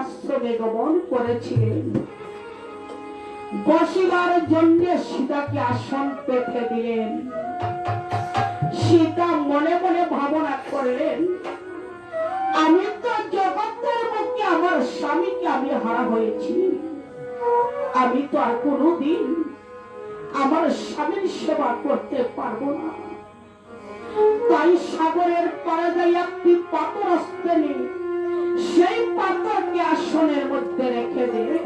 আশ্রমে গমন করেছিলেন। বসিবার জন্য সীতাকে আসন পেতে দিলেন। সীতা মনে মনে ভাবনা করলেন, আমি তো জগতের মুখে আমার স্বামীকে আমি হারা হয়েছি, আমি তো আর কোনোদিন আমার স্বামীর সেবা করতে পারবো না। তাই সাগরের পাড়ে যাই একটি পাথর আসতে নেই, সেই পাথরকে আসনের মধ্যে রেখে দিলে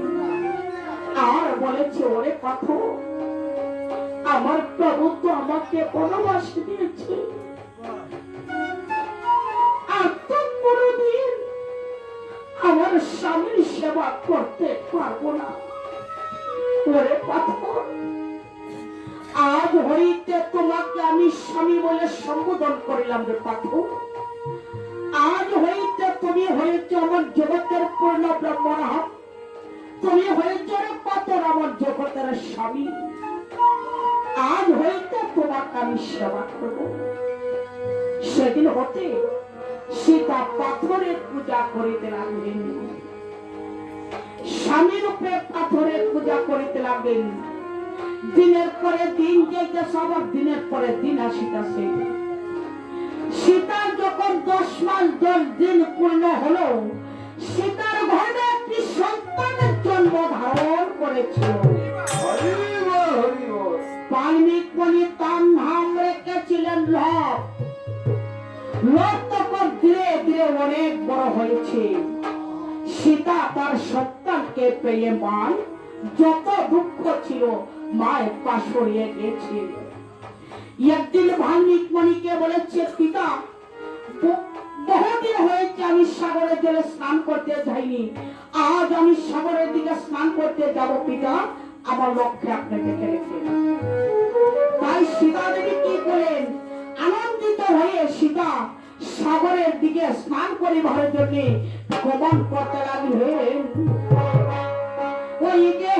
আর বলেছে, ওরে পাথর, আমার প্রভু তো আমাকে বনবাস দিয়েছে, আর তো কোনদিন আমার স্বামীর সেবা করতে পারবো না। ওরে পাথর, আজ হইতে তোমাকে আমি স্বামী বলে সম্বোধন করিলাম রে পাথর। আজ হইতে তুমি হয়েছ আমার জগতের পূর্ণ ব্রহ্মরা, তুমি হয়েছ রে পাথর আমার জগতের স্বামী। আজ হইতে তোমাকে আমি সেবা করব। সেদিন হতে সীতা পাথরের পূজা করিতে লাগলেন, স্বামী রূপে পাথরের পূজা করিতে লাগলেন। দিনের পরে দিন যেতে সবার দিনের পরে দিন আসিতেছে। সীতার যখন 10 মাস 10 দিন পূর্ণ হলো, সীতার ঘরে একটি সন্তানের জন্ম ধারণ করেছিল। বাল্মীক মুনি তার নাম রেখেছিলেন লব। লব তখন ধীরে ধীরে অনেক বড় হয়েছে। সীতা তার সন্তানকে পেয়ে মান যত দুঃখ ছিল মায়ের পা সরিয়ে গেছে। একদিন বাল্মীক মুনিকে বলেছে, পিতা, বহুদিন হয়েছে আমি সাগরের জলে স্নান করতে যাইনি, আজ আমি সাগরের দিকে স্নান করতে যাব পিতা, আমার লক্ষ্যে আপনি দেখে রেখে। তাই সীতা দেবী কি করেন, আনন্দিত হয়ে সীতা সাগরের দিকে স্নান করিবার জন্য গমন করতে লাগলেন। ওইদিকে